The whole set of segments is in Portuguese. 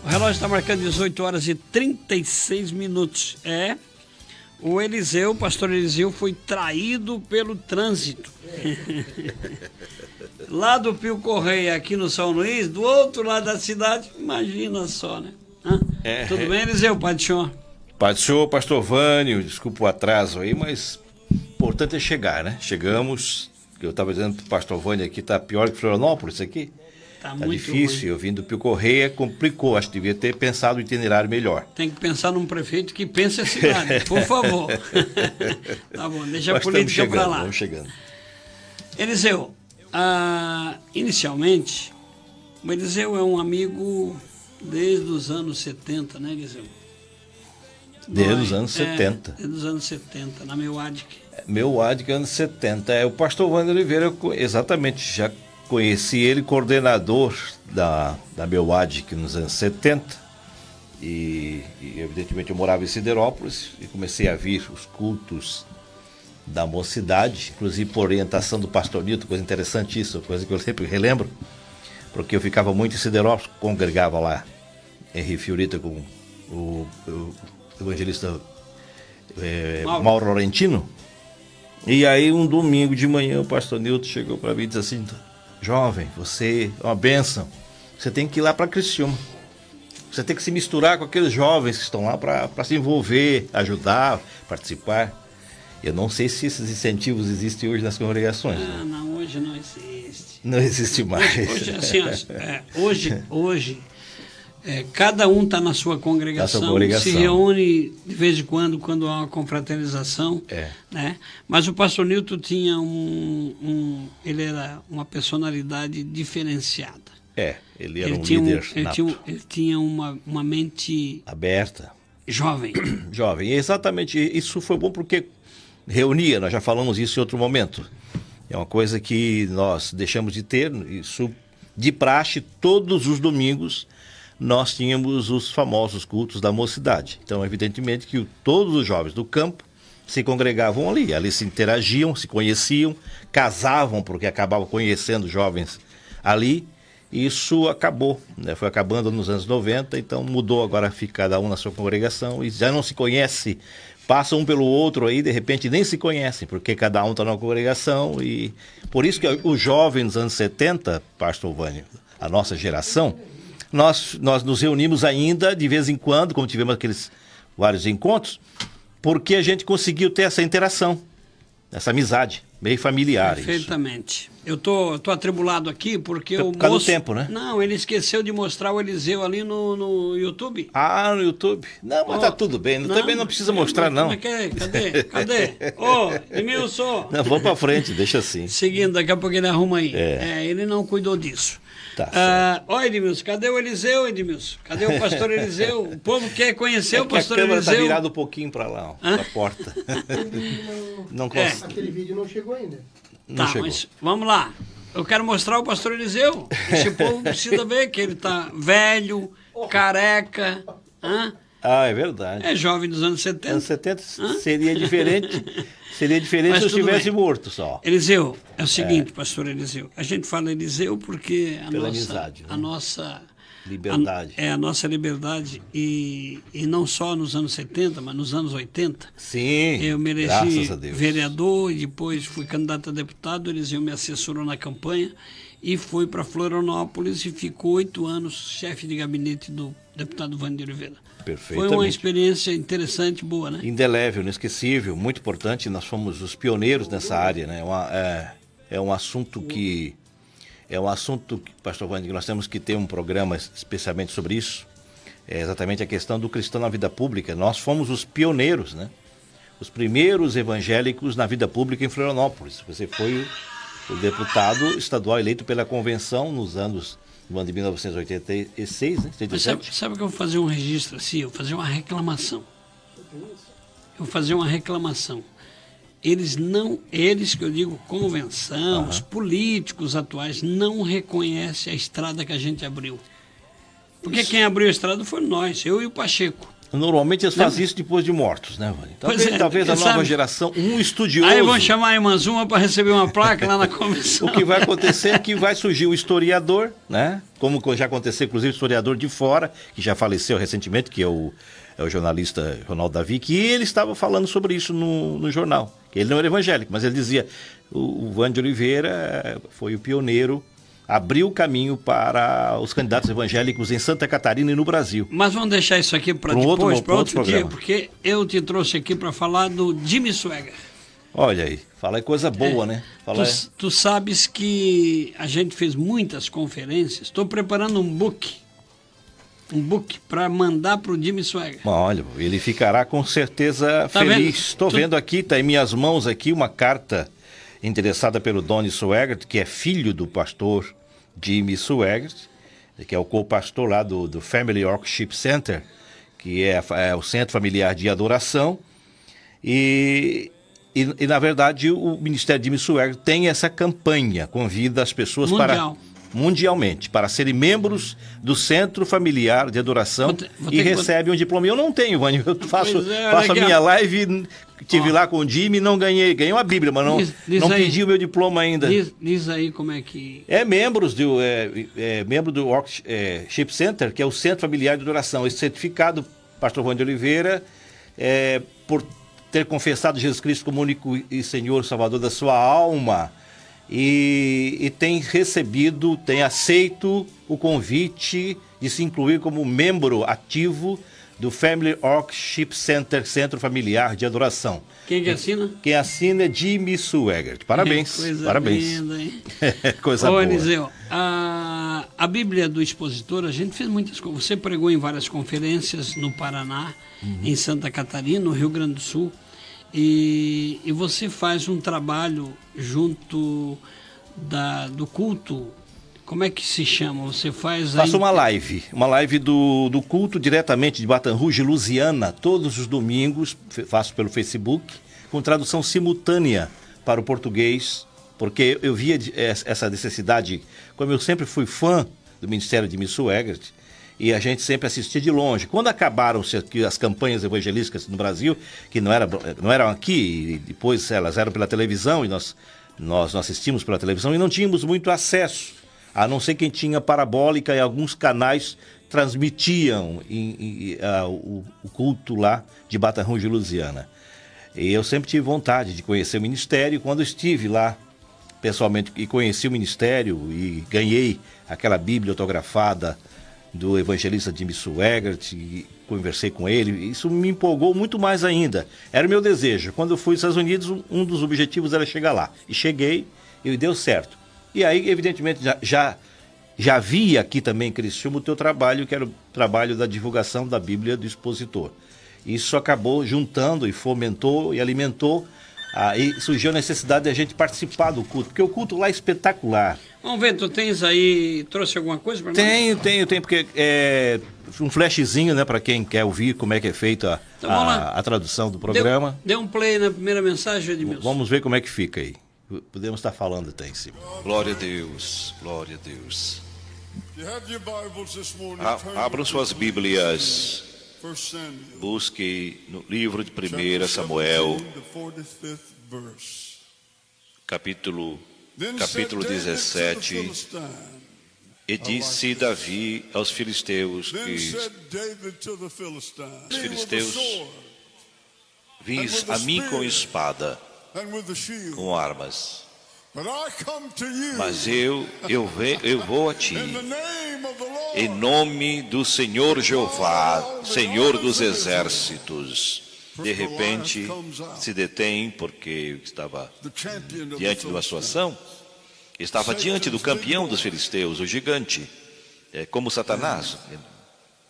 O relógio está marcando 18 horas e 36 minutos. O Eliseu, o pastor Eliseu, foi traído pelo trânsito. Lá do Pio Correia, aqui no São Luís, do outro lado da cidade, imagina só, né? Tudo bem, Eliseu? Pai do senhor? Pai do senhor, pastor Vânio, desculpa o atraso aí, mas o importante é chegar, né? Chegamos, eu estava dizendo pro pastor Vânio aqui, tá pior que Florianópolis aqui. Tá muito ruim. difícil, eu vim do Pio Correia, complicou, acho que devia ter pensado o itinerário melhor. Tem que pensar num prefeito que pense a cidade, por favor. Tá bom, deixa a política para lá. Vamos chegando. Eliseu, inicialmente, o Eliseu é um amigo desde os anos 70, né, Eliseu? Desde os anos 70. Desde os anos 70, na Meuadic. Meuadic, anos 70. O pastor Wander Oliveira, exatamente, já conheci ele, coordenador da Meuadic nos anos 70. E, evidentemente, eu morava em Siderópolis e comecei a vir os cultos da mocidade, inclusive por orientação do pastor Nilton, coisa interessante isso, coisa que eu sempre relembro, porque eu ficava muito em Siderópolis, congregava lá em Rio Fiorita com o evangelista Mauro Laurentino. E aí um domingo de manhã o pastor Nilton chegou para mim e disse assim: jovem, você é uma bênção, você tem que ir lá para Criciúma, você tem que se misturar com aqueles jovens que estão lá para se envolver, ajudar, participar. Eu não sei se esses incentivos existem hoje nas congregações. Não, hoje não existe. Não existe mais. Hoje cada um está na sua congregação, se reúne de vez em quando há uma confraternização, né? Mas o pastor Nilton tinha ele era uma personalidade diferenciada. Ele era um líder nato. Ele tinha uma mente aberta. Jovem. Jovem, exatamente. Isso foi bom porque reunia, nós já falamos isso em outro momento. É uma coisa que nós deixamos de ter, isso de praxe, todos os domingos nós tínhamos os famosos cultos da mocidade. Então, evidentemente que todos os jovens do campo se congregavam ali se interagiam, se conheciam, casavam porque acabavam conhecendo jovens ali. Isso acabou, né? Foi acabando nos anos 90, então mudou, agora fica cada um na sua congregação e já não se conhece. Passa um pelo outro aí, de repente nem se conhecem, porque cada um está numa congregação. E por isso que os jovens dos anos 70, pastor Vânio, a nossa geração, nós nos reunimos ainda de vez em quando, como tivemos aqueles vários encontros, porque a gente conseguiu ter essa interação, essa amizade, meio familiar. Perfeitamente. Isso. Eu tô atribulado aqui porque o moço... do tempo, né? Não, ele esqueceu de mostrar o Eliseu ali no YouTube. No YouTube? Não, mas tá tudo bem. Também não precisa mostrar, não. Cadê? Edmilson! Não, vamos pra frente, deixa assim. Seguindo, daqui a pouco ele arruma aí. Ele não cuidou disso. Tá. Edmilson, cadê o Eliseu, Edmilson? Cadê o pastor Eliseu? O povo quer conhecer o pastor Eliseu. A câmera Eliseu. Tá virada um pouquinho para lá, pra porta. Não consegue. Aquele vídeo não chegou ainda. Não chegou. Mas vamos lá. Eu quero mostrar o pastor Eliseu. Esse povo precisa ver que ele tá velho, careca. É verdade. É jovem dos anos 70. Anos 70 seria diferente. Seria diferente se eu estivesse morto só. Eliseu, é o seguinte, pastor Eliseu. A gente fala Eliseu porque amizade, né? a nossa liberdade. A nossa liberdade. E não só nos anos 70, mas nos anos 80. Sim, eu me elegi graças a Deus. Vereador e depois fui candidato a deputado. Eliseu me assessorou na campanha e fui para Florianópolis e ficou 8 anos chefe de gabinete do deputado Wander Oliveira. Perfeitamente. Foi uma experiência interessante, boa, né? Indelével, inesquecível, muito importante. Nós fomos os pioneiros nessa área, né? É um assunto que, pastor Wander, nós temos que ter um programa especialmente sobre isso. É exatamente a questão do cristão na vida pública. Nós fomos os pioneiros, né? Os primeiros evangélicos na vida pública em Florianópolis. Você foi o deputado estadual eleito pela convenção no ano de 1986, né? Mas sabe que eu vou fazer um registro assim? Eu vou fazer uma reclamação. Eles que eu digo convenção, os políticos atuais não reconhecem a estrada que a gente abriu. Porque quem abriu a estrada foi nós, eu e o Pacheco. Normalmente eles fazem isso depois de mortos, né, Vânia? Talvez a nova geração, um estudioso... Aí vão chamar a irmã Zuma para receber uma placa lá na comissão. O que vai acontecer é que vai surgir um historiador, né? Como já aconteceu, inclusive, historiador de fora, que já faleceu recentemente, que é o jornalista Ronaldo Davi, que ele estava falando sobre isso no jornal. Ele não era evangélico, mas ele dizia, o Vânia de Oliveira foi o pioneiro, abriu o caminho para os candidatos evangélicos em Santa Catarina e no Brasil. Mas vamos deixar isso aqui para depois, para outro dia, porque eu te trouxe aqui para falar do Jimmy Swaggart. Olha aí, fala coisa boa, né? Tu sabes que a gente fez muitas conferências, estou preparando um book para mandar para o Jimmy Swaggart. Olha, ele ficará com certeza feliz. Estou vendo aqui, está em minhas mãos aqui uma carta endereçada pelo Donnie Swaggart, que é filho do pastor Jimmy Swaggart, que é o co-pastor lá do Family Worship Center, que é o centro familiar de adoração. E na verdade, o Ministério Jimmy Swaggart tem essa campanha, convida as pessoas mundialmente, para serem membros do Centro Familiar de Adoração e recebem um diploma. Eu não tenho, Vânia, eu faço a minha live, estive lá com o Jimmy, não ganhei uma Bíblia, mas não pedi o meu diploma ainda. Diz aí como é que... membro do Worship Center, que é o Centro Familiar de Adoração. Esse certificado, pastor Vânia de Oliveira, por ter confessado Jesus Cristo como único e Senhor Salvador da sua alma, e tem aceito o convite de se incluir como membro ativo do Family Worship Center, Centro Familiar de Adoração. Quem que assina? Quem assina é Jimmy Swaggart. Parabéns. Parabéns. Linda, hein? Coisa boa. Eliseu, a Bíblia do Expositor, a gente fez muitas coisas. Você pregou em várias conferências no Paraná, em Santa Catarina, no Rio Grande do Sul. E você faz um trabalho junto do culto, como é que se chama? Você Faço uma live do culto diretamente de Baton Rouge, Louisiana, todos os domingos, faço pelo Facebook, com tradução simultânea para o português, porque eu via essa necessidade, como eu sempre fui fã do Ministério de Jimmy Swaggart, e a gente sempre assistia de longe. Quando acabaram-se as campanhas evangelísticas no Brasil, que não eram aqui, e depois elas eram pela televisão, e nós assistimos pela televisão, e não tínhamos muito acesso, a não ser quem tinha parabólica, e alguns canais transmitiam o culto lá de Baton Rouge, Louisiana. E eu sempre tive vontade de conhecer o ministério, e quando estive lá pessoalmente e conheci o ministério e ganhei aquela Bíblia autografada do evangelista Jimmy Swaggart, e conversei com ele, isso me empolgou muito mais ainda. Era o meu desejo. Quando eu fui aos Estados Unidos, um dos objetivos era chegar lá. E cheguei, e deu certo. E aí, evidentemente, já vi aqui também, Criciúma, o teu trabalho, que era o trabalho da divulgação da Bíblia do Expositor. Isso acabou juntando e fomentou e alimentou. Aí surgiu a necessidade de a gente participar do culto, porque o culto lá é espetacular. Vamos ver, tu tens aí, trouxe alguma coisa para nós? Tenho, porque um flashzinho, né, para quem quer ouvir como é que é feita a tradução do programa. Dê um play na primeira mensagem, Edmilson. Vamos ver como é que fica aí. Podemos estar falando até em cima. Glória a Deus, glória a Deus. Abram suas Bíblias. Busque no livro de 1 Samuel, capítulo 17. E disse Davi aos filisteus os filisteus, vis a mim com espada, com armas, mas eu vou a ti, em nome do Senhor Jeová, Senhor dos exércitos. De repente se detém, porque estava diante de uma situação, estava diante do campeão dos filisteus, o gigante, como Satanás,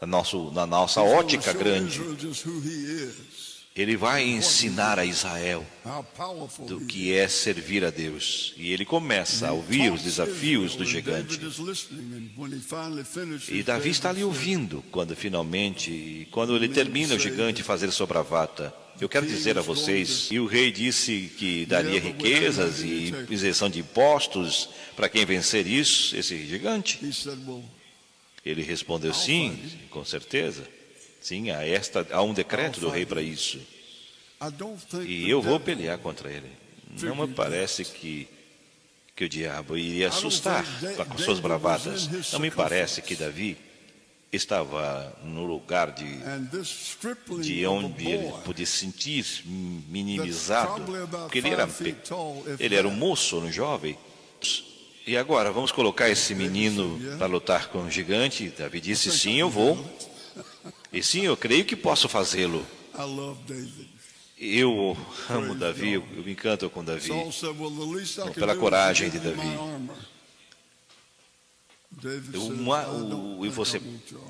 na nossa ótica grande. Ele vai ensinar a Israel do que é servir a Deus. E ele começa a ouvir os desafios do gigante. E Davi está ali ouvindo, quando ele termina o gigante fazer sua bravata. Eu quero dizer a vocês, e o rei disse que daria riquezas e isenção de impostos para quem vencer esse gigante. Ele respondeu sim, com certeza. Sim, há um decreto do rei para isso. E eu vou pelear contra ele. Não me parece que o diabo iria assustar com suas bravatas. Não me parece que Davi estava no lugar de onde ele podia se sentir minimizado, porque ele era um moço, um jovem. E agora, vamos colocar esse menino para lutar com o gigante? Davi disse, sim, eu vou. E sim, eu creio que posso fazê-lo. Eu amo Davi, eu me encanto com Davi, pela coragem de Davi.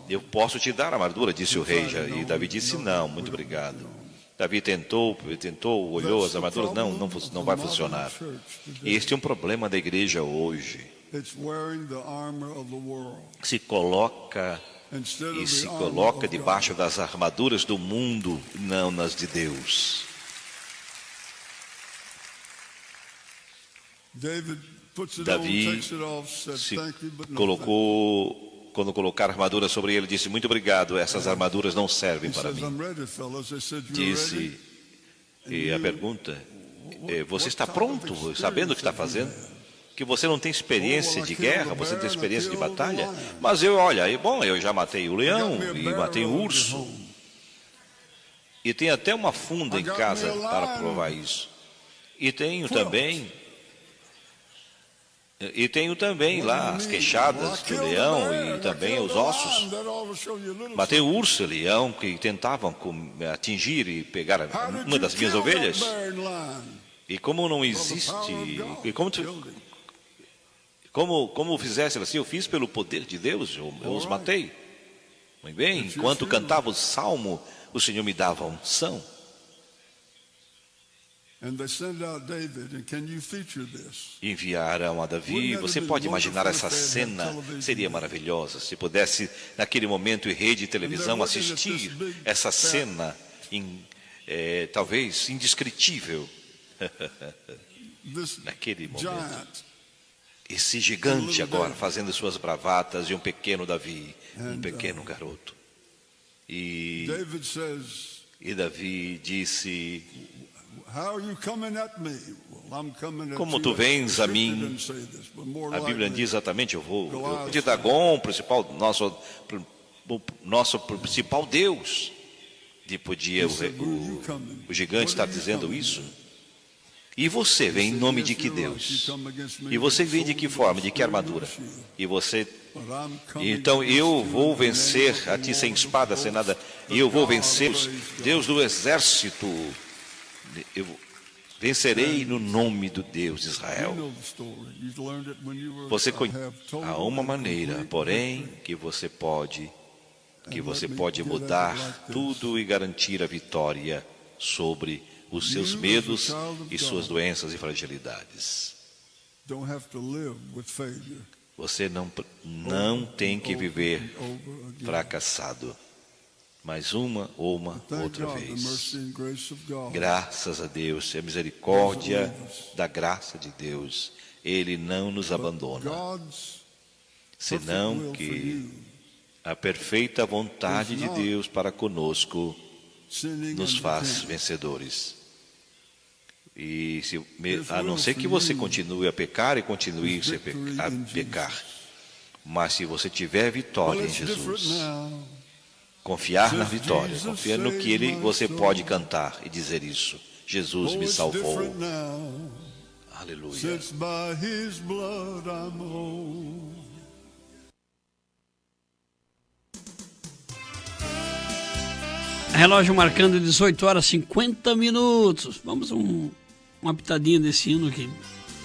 Eu posso te dar a armadura, disse o rei. E Davi disse, não, muito obrigado. Davi tentou, olhou as armaduras, não vai funcionar. E este é um problema da igreja hoje. Se coloca debaixo das armaduras do mundo, não nas de Deus. Davi se colocou, quando colocaram a armadura sobre ele, disse, muito obrigado, essas armaduras não servem para mim. Disse, e a pergunta, você está pronto, sabendo o que está fazendo? Que você não tem experiência de guerra, você não tem experiência de batalha? Mas eu já matei o leão e matei o urso. E tenho até uma funda em casa para provar isso. E tenho também lá as queixadas do leão e também os ossos. Matei o urso e o leão que tentavam atingir e pegar uma das minhas ovelhas. E como não existe... Como fizesse assim, eu fiz pelo poder de Deus, eu os matei. Muito bem, enquanto cantava o salmo, o Senhor me dava unção. Enviaram a Davi. Você pode imaginar essa cena? Seria maravilhosa se pudesse, naquele momento, em rede de televisão, assistir essa cena, talvez indescritível, naquele momento. Esse gigante agora fazendo suas bravatas e um pequeno Davi, um pequeno garoto. E Davi disse, como tu vens a mim? A Bíblia diz exatamente, eu de Dagon, nosso principal Deus. O gigante está dizendo isso. E você vem em nome de que Deus? E você vem de que forma, de que armadura? Então eu vou vencer a ti sem espada, sem nada. E eu vou vencer Deus do exército. Eu vencerei no nome do Deus de Israel. Há uma maneira, porém, que você pode mudar tudo e garantir a vitória sobre os seus medos e suas doenças e fragilidades. Você não tem que viver fracassado, mas uma outra vez. Graças a Deus, a misericórdia da graça de Deus, Ele não nos abandona, senão que a perfeita vontade de Deus para conosco nos faz vencedores. E a não ser que você continue a pecar e continue a pecar, mas se você tiver vitória em Jesus, confiar na vitória, confiar no que você pode cantar e dizer isso: Jesus me salvou. Aleluia. Relógio marcando 18 horas 50 minutos. Vamos uma pitadinha desse hino que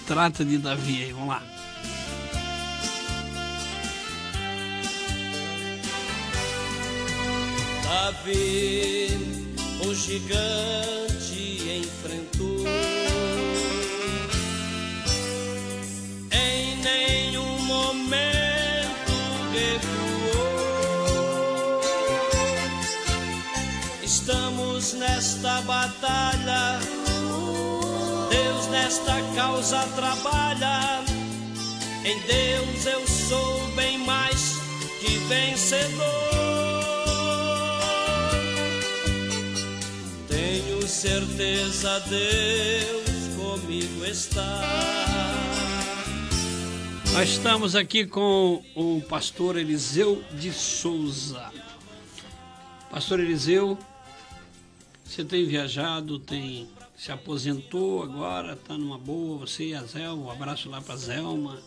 trata de Davi aí, vamos lá. Davi, o gigante enfrentou, em nenhum momento recuou. Estamos nesta batalha, Deus nesta causa trabalha. Em Deus eu sou bem mais que vencedor. certeza Deus comigo está. Nós estamos aqui com o pastor Eliseu de Souza. Pastor Eliseu, você tem viajado, se aposentou agora, está numa boa, você e a Zelma, um abraço lá para a Zelma,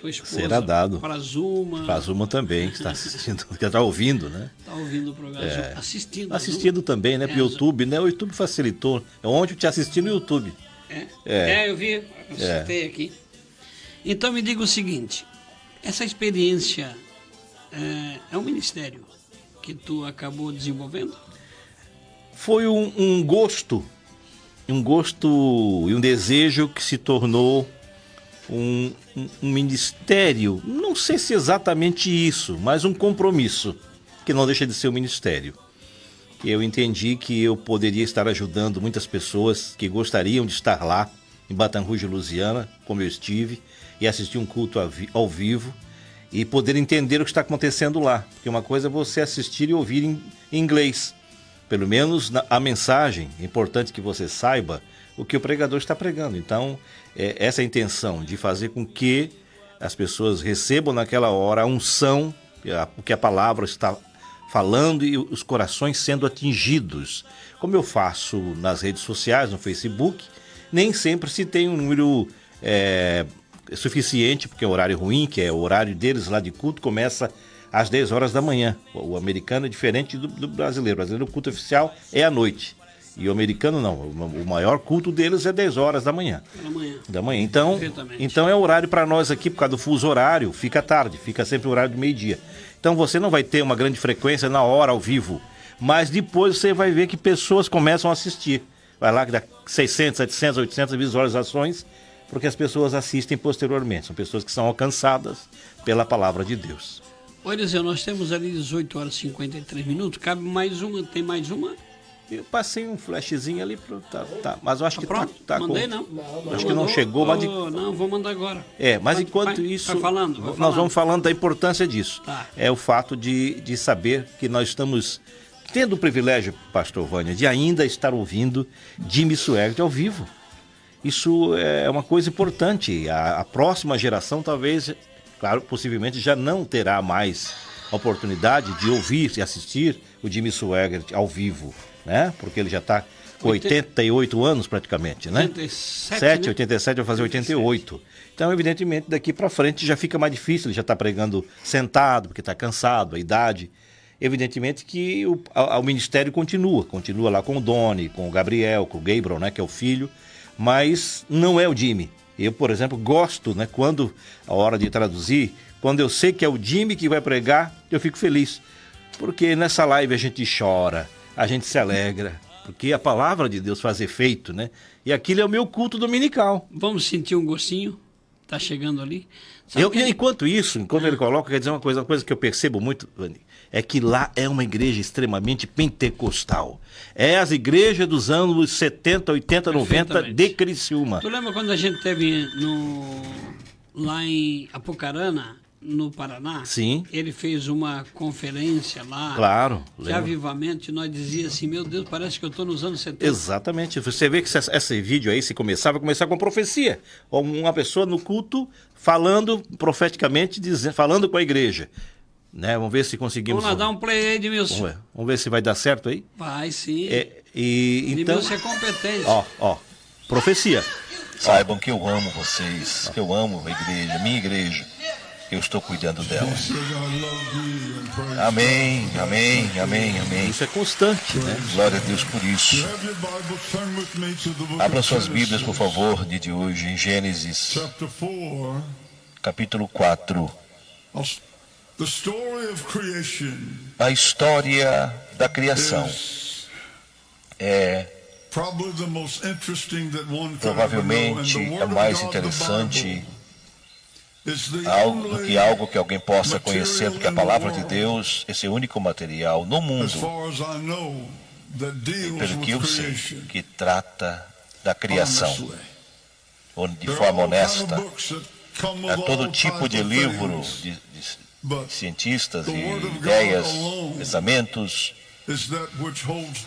tua esposa. Será dado. Para a Zuma. Para a Zuma também, que está assistindo, que está ouvindo, né? Está ouvindo o programa, assistindo. Assistindo também, né? Para o YouTube, né? O YouTube facilitou. Ontem eu te assisti no YouTube. Eu vi, eu citei aqui. Então me diga o seguinte, essa experiência é um ministério que tu acabou desenvolvendo? Foi um gosto e um desejo que se tornou um ministério, não sei se exatamente isso, mas um compromisso, que não deixa de ser um ministério. Eu entendi que eu poderia estar ajudando muitas pessoas que gostariam de estar lá, em Baton Rouge, Louisiana, como eu estive, e assistir um culto ao vivo, e poder entender o que está acontecendo lá. Porque uma coisa é você assistir e ouvir em inglês. Pelo menos a mensagem, é importante que você saiba o que o pregador está pregando. Então, essa é a intenção de fazer com que as pessoas recebam naquela hora a unção, o que a palavra está falando e os corações sendo atingidos. Como eu faço nas redes sociais, no Facebook, nem sempre se tem um número suficiente, porque é um horário ruim, que é o horário deles lá de culto, começa às 10 horas da manhã. O americano é diferente do brasileiro. O brasileiro, o culto oficial é à noite. E o americano não. O maior culto deles é 10 horas da manhã. Da manhã. Então é o horário para nós aqui, por causa do fuso horário, fica tarde, fica sempre o horário do meio-dia. Então você não vai ter uma grande frequência na hora ao vivo. Mas depois você vai ver que pessoas começam a assistir. Vai lá que dá 600, 700, 800 visualizações, porque as pessoas assistem posteriormente. São pessoas que são alcançadas pela palavra de Deus. Ô Eliseu, nós temos ali 18 horas e 53 minutos. Cabe mais uma? Tem mais uma? Eu passei um flashzinho ali, mas eu acho que pronto. Tá mandei com... não. Acho que não chegou, mas... Não, vou mandar agora. Mas enquanto isso... Vai falando. Nós vamos falando da importância disso. Tá. É o fato de saber que nós estamos tendo o privilégio, pastor Vânia, de ainda estar ouvindo Jimmy Swaggart ao vivo. Isso é uma coisa importante. A próxima geração talvez, claro, possivelmente já não terá mais a oportunidade de ouvir e assistir o Jimmy Swaggart ao vivo, né? Porque ele já está com 88 anos praticamente, né? 87, 87, vai fazer 88. Então, evidentemente, daqui para frente já fica mais difícil, ele já está pregando sentado, porque está cansado, a idade. Evidentemente que o ministério continua lá com o Doni, com o Gabriel, com o Gabriel, né, que é o filho, mas não é o Jimmy. Eu, por exemplo, gosto, né, quando a hora de traduzir, quando eu sei que é o Jimmy que vai pregar, eu fico feliz. Porque nessa live a gente chora, a gente se alegra, porque a palavra de Deus faz efeito, né? E aquilo é o meu culto dominical. Vamos sentir um gostinho? Tá chegando ali? Enquanto ele coloca, quer dizer uma coisa que eu percebo muito, Vani, é que lá é uma igreja extremamente pentecostal. É as igrejas dos anos 70, 80, 90 de Criciúma. Tu lembra quando a gente teve lá em Apucarana, no Paraná? Sim. Ele fez uma conferência lá. Claro. De avivamento, e nós dizíamos assim, meu Deus, parece que eu estou nos anos 70. Exatamente. Você vê que esse vídeo aí, se vai começar com profecia. Uma pessoa no culto falando profeticamente, falando com a igreja. Né? Vamos ver se conseguimos. Vamos lá, dar um play aí, Edmilson. Vamos ver se vai dar certo aí. Vai, sim. Então, Edmilson é competente. Profecia. Saibam que eu amo vocês, que eu amo a igreja, minha igreja. Eu estou cuidando dela. Amém, amém, amém, amém. Isso é constante, né? Glória a Deus por isso. Abra suas Bíblias, por favor, de hoje, em Gênesis, capítulo 4. A história da criação é provavelmente a mais interessante algo que alguém possa conhecer, porque a palavra de Deus, esse é o único material no mundo, pelo que eu sei, que trata da criação, de forma honesta. Há todo tipo de livro de cientistas e ideias, pensamentos,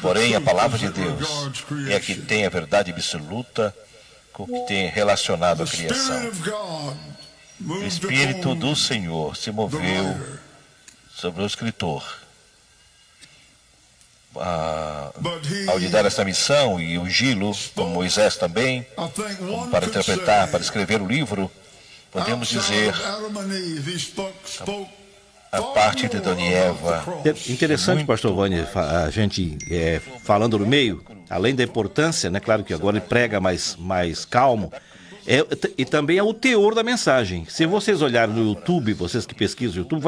Porém, a palavra de Deus é a que tem a verdade absoluta com o que tem relacionado à criação. O Espírito do Senhor se moveu sobre o escritor ao lhe dar essa missão e ungí-lo, como Moisés também, para interpretar, para escrever o livro. Podemos dizer, a parte de Adão e Eva. Interessante, pastor Vânia, a gente falando no meio, além da importância, né? Claro que agora ele prega mais calmo, e também é o teor da mensagem. Se vocês olharem no YouTube, vocês que pesquisam no YouTube,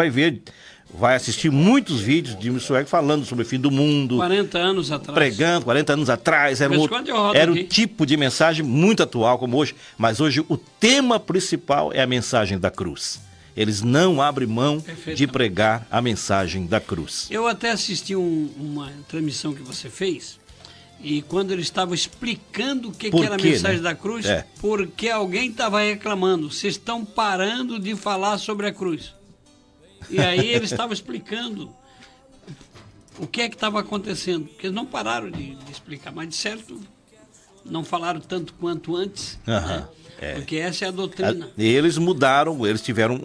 vai assistir muitos vídeos de Swag falando sobre o fim do mundo. 40 anos atrás. Pregando, 40 anos atrás. Era o tipo de mensagem muito atual como hoje. Mas hoje o tema principal é a mensagem da cruz. Eles não abrem mão de pregar a mensagem da cruz. Eu até assisti uma transmissão que você fez, e quando ele estava explicando o que era a mensagem da cruz, porque alguém estava reclamando, vocês estão parando de falar sobre a cruz. E aí ele estava explicando o que estava acontecendo, porque eles não pararam de explicar, mas de certo não falaram tanto quanto antes, né? Porque essa é a doutrina. Eles mudaram, eles tiveram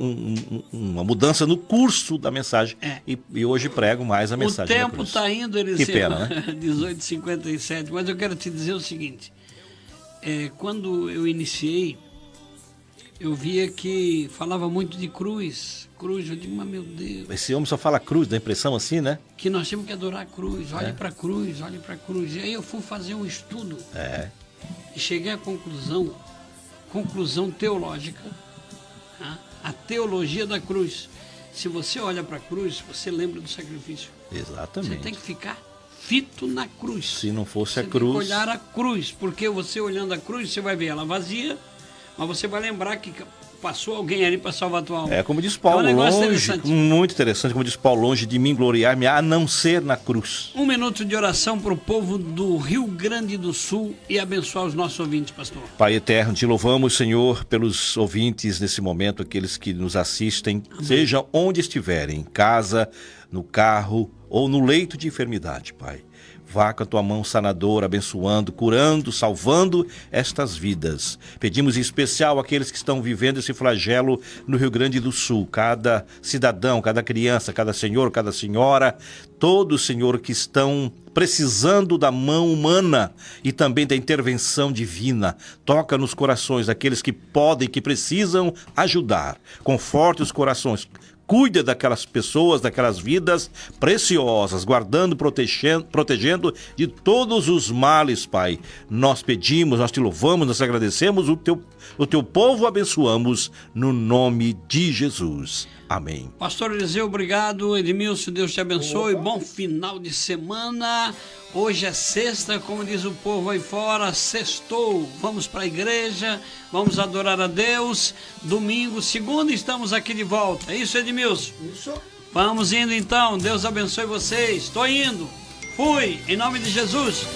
uma mudança no curso da mensagem e hoje pregam mais a mensagem da cruz. O tempo está indo, eles que pena, né? 18h57, mas eu quero te dizer o seguinte, quando eu iniciei, eu via que falava muito de cruz, eu digo, mas meu Deus. Esse homem só fala cruz, dá impressão assim, né? Que nós temos que adorar a cruz, olhe para a cruz, olhe para a cruz. E aí eu fui fazer um estudo e cheguei à conclusão teológica, a teologia da cruz. Se você olha para a cruz, você lembra do sacrifício. Exatamente. Você tem que ficar fito na cruz. Se não fosse a cruz... Você tem que olhar a cruz, porque você olhando a cruz, você vai ver ela vazia, mas você vai lembrar que passou alguém ali para salvar a tua alma. Como diz Paulo, muito interessante, como diz Paulo, longe de mim gloriar-me, a não ser na cruz. 1 minuto de oração para o povo do Rio Grande do Sul e abençoar os nossos ouvintes, pastor. Pai eterno, te louvamos, Senhor, pelos ouvintes nesse momento, aqueles que nos assistem, seja onde estiverem, em casa, no carro ou no leito de enfermidade, Pai. Vá com a tua mão sanadora, abençoando, curando, salvando estas vidas. Pedimos em especial àqueles que estão vivendo esse flagelo no Rio Grande do Sul. Cada cidadão, cada criança, cada senhor, cada senhora, todos, Senhor, que estão precisando da mão humana e também da intervenção divina. Toca nos corações daqueles que podem, que precisam ajudar. Conforte os corações. Cuida daquelas pessoas, daquelas vidas preciosas, guardando, protegendo de todos os males, Pai. Nós pedimos, nós te louvamos, nós agradecemos, o teu povo abençoamos, no nome de Jesus. Amém. Pastor Eliseu, obrigado. Edmilson, Deus te abençoe. Bom final de semana. Hoje é sexta, como diz o povo aí fora, sextou. Vamos para a igreja, vamos adorar a Deus. Domingo, segunda, estamos aqui de volta. É isso, Edmilson? Isso. Vamos indo então. Deus abençoe vocês. Estou indo. Fui, em nome de Jesus.